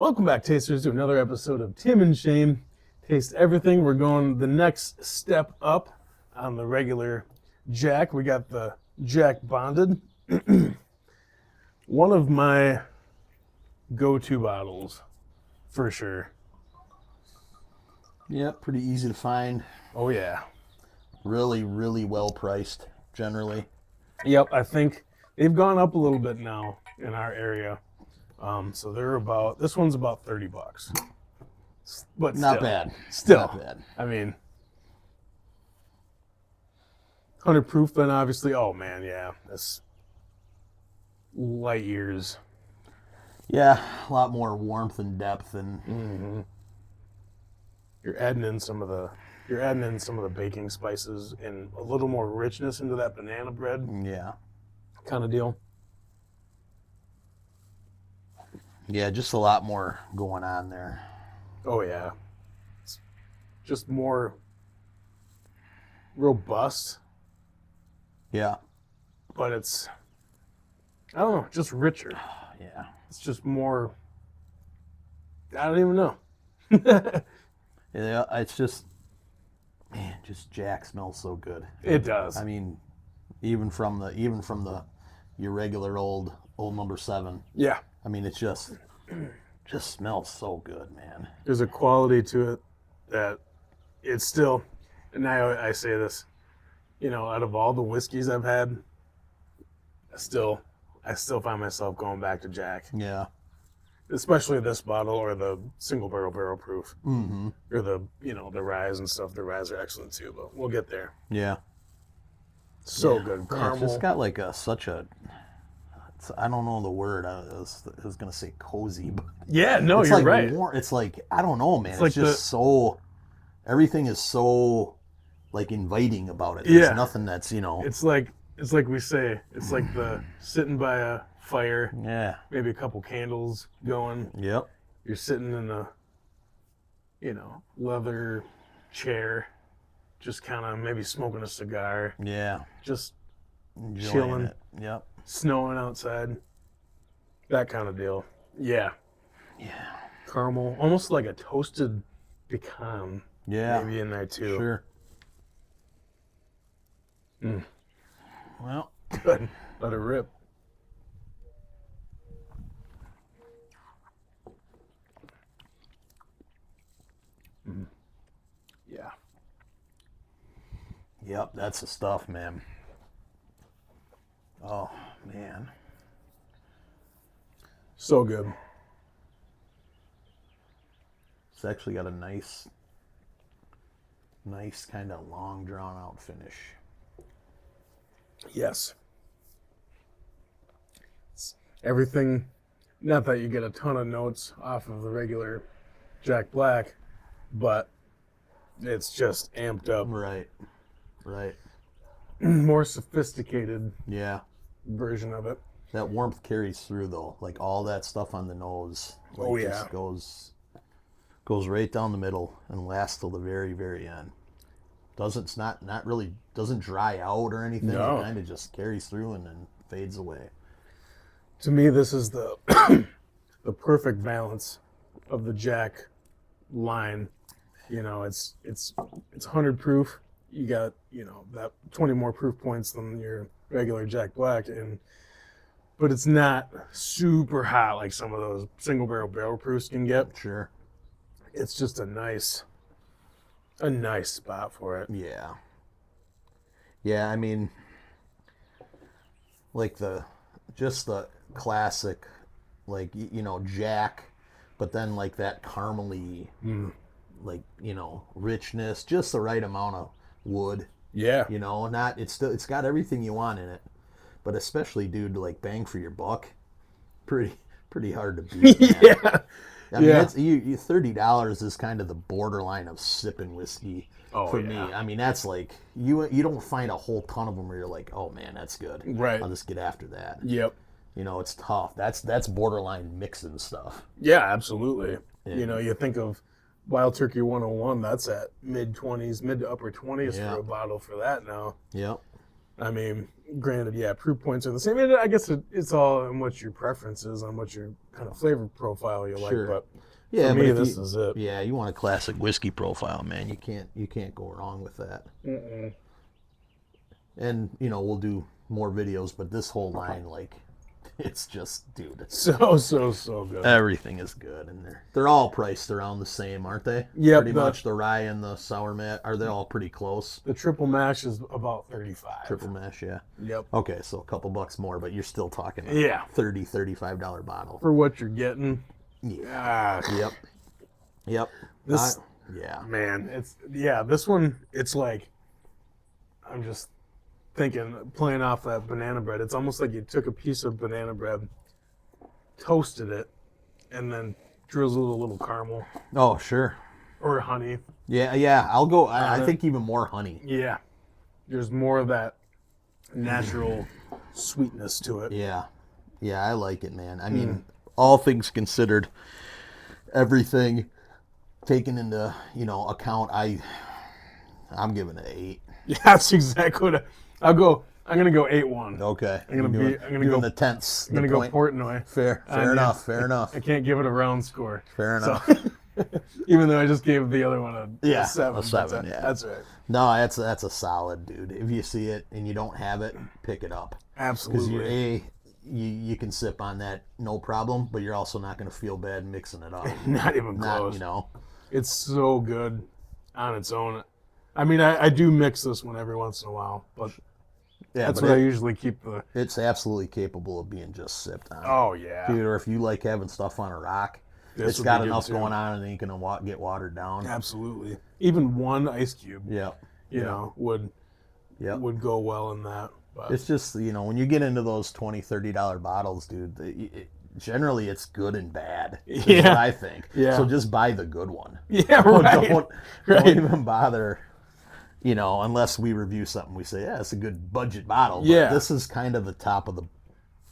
Welcome back, tasters, to another episode of Tim and Shayne Taste Everything. We're going the next step up on the regular Jack. We got the Jack Bonded. One of my go-to bottles, for sure. Yep, pretty easy to find. Oh, yeah. Really, really well priced, generally. Yep, I think they've gone up a little bit now in our area. So they're about, this one's about $30. But Not still, bad. Still, Not bad. I mean, 100 proof, then obviously, oh man, yeah, that's light years. Yeah, a lot more warmth and depth and You're adding in some of the baking spices and a little more richness into that banana bread yeah. kind of deal. Yeah, just a lot more going on there. Oh yeah, it's just more robust, Yeah. but it's, I don't know, just richer. Yeah. It's just more, I don't even know. Yeah, it's just, man, just Jack smells so good. It does. I mean, even from the your regular old number 7. Yeah. I mean, it's just smells so good, man. There's a quality to it that it's still, and I say this, out of all the whiskeys I've had, I still find myself going back to Jack, Yeah. especially this bottle or the single barrel proof, Mm-hmm. or the rye and stuff. The ryes are excellent too, but we'll get there. Yeah. So Yeah. good, Yeah, caramel. it's just got like I don't know the word. I was gonna say cozy, but Yeah, no, it's you're like right. warm. It's like, I don't know, man. It's It's, like just so, everything is so like inviting about it. Yeah. There's nothing that's It's like we say, it's like the sitting by a fire, yeah. maybe a couple candles going. Yep. You're sitting in a, leather chair, just kind of maybe smoking a cigar, Yeah. just Enjoying Chilling. it. Yep. snowing outside, that kind of deal. Yeah, Yeah. caramel, almost like a toasted pecan, Yeah. maybe in there too. Sure. Mm. Well. Good, let it rip. Yeah. Yep. That's the stuff, man. Oh man. So good. It's actually got a nice kind of long drawn out finish. Yes. It's everything, not that you get a ton of notes off of the regular Jack Black, but it's just amped up, Right. Right. more sophisticated Yeah. version of it. That warmth carries through though. Like all that stuff on the nose. Like, Oh, yeah. just goes right down the middle and lasts till the very, very end. It's not really doesn't dry out or anything. No. It kind of just carries through and then fades away. To me, this is the the perfect balance of the Jack line. It's 100 proof. You got that 20 more proof points than your regular Jack Black, but it's not super hot like some of those single barrel proofs can get. Sure. It's just a nice spot for it. Yeah. Yeah, I mean, like just the classic, like, Jack, but then like that caramely, like, richness, just the right amount of wood, Yeah. it's got everything you want in it, but especially, dude, like bang for your buck, pretty hard to beat, man. Yeah. I mean, Yeah. it's $30 is kind of the borderline of sipping whiskey for me. yeah. I mean, that's like you don't find a whole ton of them where you're like, oh man, that's good. Right. I'll just get after that. Yep. It's tough. That's borderline mixing stuff. Yeah, absolutely. Yeah. You think of Wild Turkey 101, that's at mid to upper 20s Yeah. for a bottle for that now. Yep. I mean, granted, yeah, proof points are the same. And I guess it's all on what your preference is, on what your kind of flavor profile you like. Sure. But Yeah, for but me, if this you, is it. yeah, you want a classic whiskey profile, man. You can't go wrong with that. Mm-mm. And we'll do more videos, but this whole line, like, it's just, dude, So good. everything is good in there. They're all priced around the same, aren't they? Yep, Pretty much the rye and the sour mash, are they all pretty close? The triple mash is about 35. Triple mash, yeah. Yep. Okay, so a couple bucks more, but you're still talking a Yeah. $35 bottle. For what you're getting. Yeah. Ah, Yep. This, yeah. man, this one, it's like, I'm just thinking, playing off that banana bread. It's almost like you took a piece of banana bread, toasted it, and then drizzled a little caramel Oh, sure. or honey. Yeah. I'll go. I think even more honey. Yeah. There's more of that natural sweetness to it. Yeah. Yeah, I like it, man. I mean, all things considered, everything taken into, account, I'm giving it an 8. Yeah, that's exactly what I'm gonna go 8-1. Okay. I'm gonna doing go the tenths. I'm gonna go Portnoy. Fair enough. Fair enough. I can't give it a round score. Fair enough. So, even though I just gave the other one a 7. A 7, yeah. That's right. No, that's a solid, dude. If you see it and you don't have it, pick it up. Absolutely. Because you can sip on that no problem, but you're also not going to feel bad mixing it up. Not even close. Not. It's so good on its own. I mean, I do mix this one every once in a while, but Yeah, that's but what I usually keep the. It's absolutely capable of being just sipped on. Oh yeah. Dude, or if you like having stuff on a rock, This it's would got be good, enough too. going on and it ain't going to get watered down. Absolutely. Even one ice cube, Yeah. you know, would go well in that. But It's just, when you get into those $20, $30 bottles, dude, generally it's good and bad. Is Yeah. what I think. Yeah. So just buy the good one. yeah, right. Don't Right. even bother, unless we review something, we say, yeah, it's a good budget bottle. But Yeah. this is kind of the top of the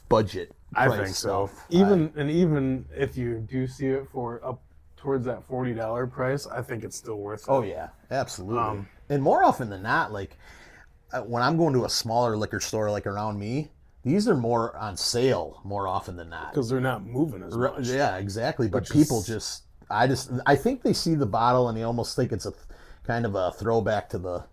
budget I price think so. stuff. Even if you do see it for up towards that $40 price, I think it's still worth it. Oh, yeah, absolutely. And more often than not, like, when I'm going to a smaller liquor store, like around me, these are more on sale more often than not. Because they're not moving as much. Yeah, exactly. But Which people is- I think they see the bottle and they almost think it's a kind of a throwback to the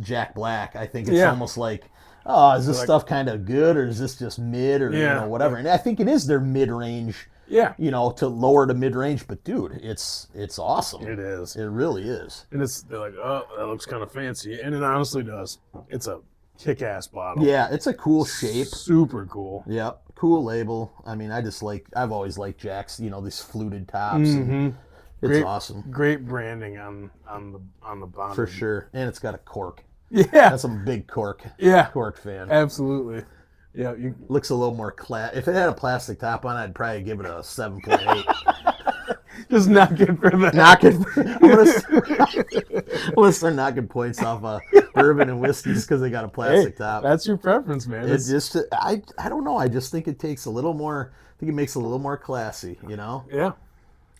Jack Black. I think it's Yeah. almost like, oh, is this Like- stuff kind of good or is this just mid or Yeah. whatever? And I think it is their mid range, Yeah, to lower to mid range. But dude, it's awesome. it is. It really is. And they're like, oh, that looks kind of fancy. And it honestly does. It's a kick-ass bottle. Yeah, it's a cool shape. Super cool. Yep, cool label. I mean, I've always liked Jack's, these fluted tops. And it's Great- awesome. Great branding on the bottom. For sure. And it's got a cork. Yeah. That's a big cork Yeah. fan. Absolutely. Yeah. Looks a little more If it had a plastic top on, I'd probably give it a 7.8. Just not good for that. I'm gonna start knocking points off bourbon and whiskeys because they got a Hey, plastic top. that's your preference, man. It just, I don't know. I just think it takes a little more. I think it makes it a little more classy. Yeah.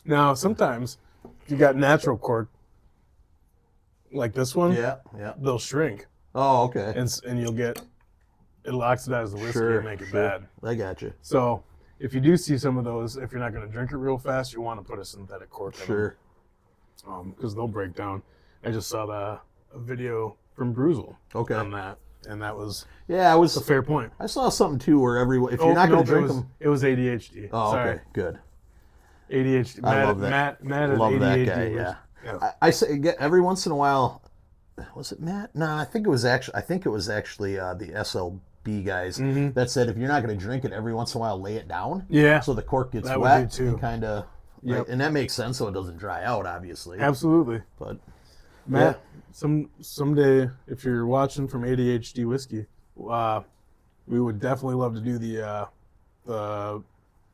Now, sometimes if you got natural cork, like this one, Yeah. they'll shrink, Oh, okay. and you'll get it locks it as the whiskey and make it bad. I got you. So if you do see some of those, if you're not going to drink it real fast, you want to put a synthetic cork in Sure. them, because they'll break down. I just saw a video from Bruzel Okay. on that, and that was Yeah, a fair point. I saw something too where if you're not going to drink them. It was ADHD. Oh, Sorry. okay, good. ADHD. I love that. Matt is Love ADHD. that guy. Yeah. Yeah. I say every once in a while. Was it Matt? No, I think it was actually the SLB guys that said if you're not going to drink it, every once in a while lay it down. Yeah. So the cork gets That would wet do, too. and kind of. Yep. And that makes sense, so it doesn't dry out, obviously. Absolutely. But Matt, someday, if you're watching from ADHD Whiskey, we would definitely love to do the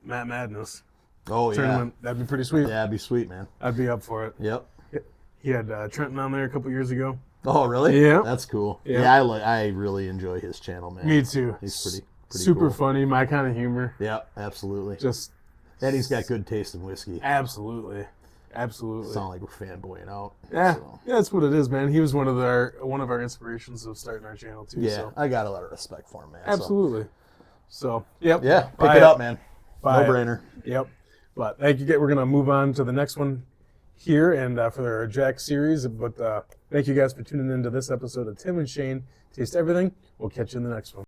Matt Madness oh yeah, tournament. That'd be pretty sweet. yeah, it'd be sweet, man. I'd be up for it. Yep. He had Trenton on there a couple years ago. Oh really? Yeah. That's cool. Yeah. Yeah, I really enjoy his channel, man. Me too. He's pretty super cool. funny. My kind of humor. Yeah, absolutely. Just And he's got good taste in whiskey. absolutely. Absolutely. Sound like we're fanboying out. Yeah, so. yeah, that's what it is, man. He was one of our inspirations of starting our channel too. Yeah, So. I got a lot of respect for him, man. Absolutely. So, yep. So. Yeah, pick Buy it up, man. Buy No brainer. Yep. But thank you. We're gonna move on to the next one here, and for our Jack series. But thank you guys for tuning into this episode of Tim and Shayne Taste Everything. We'll catch you in the next one.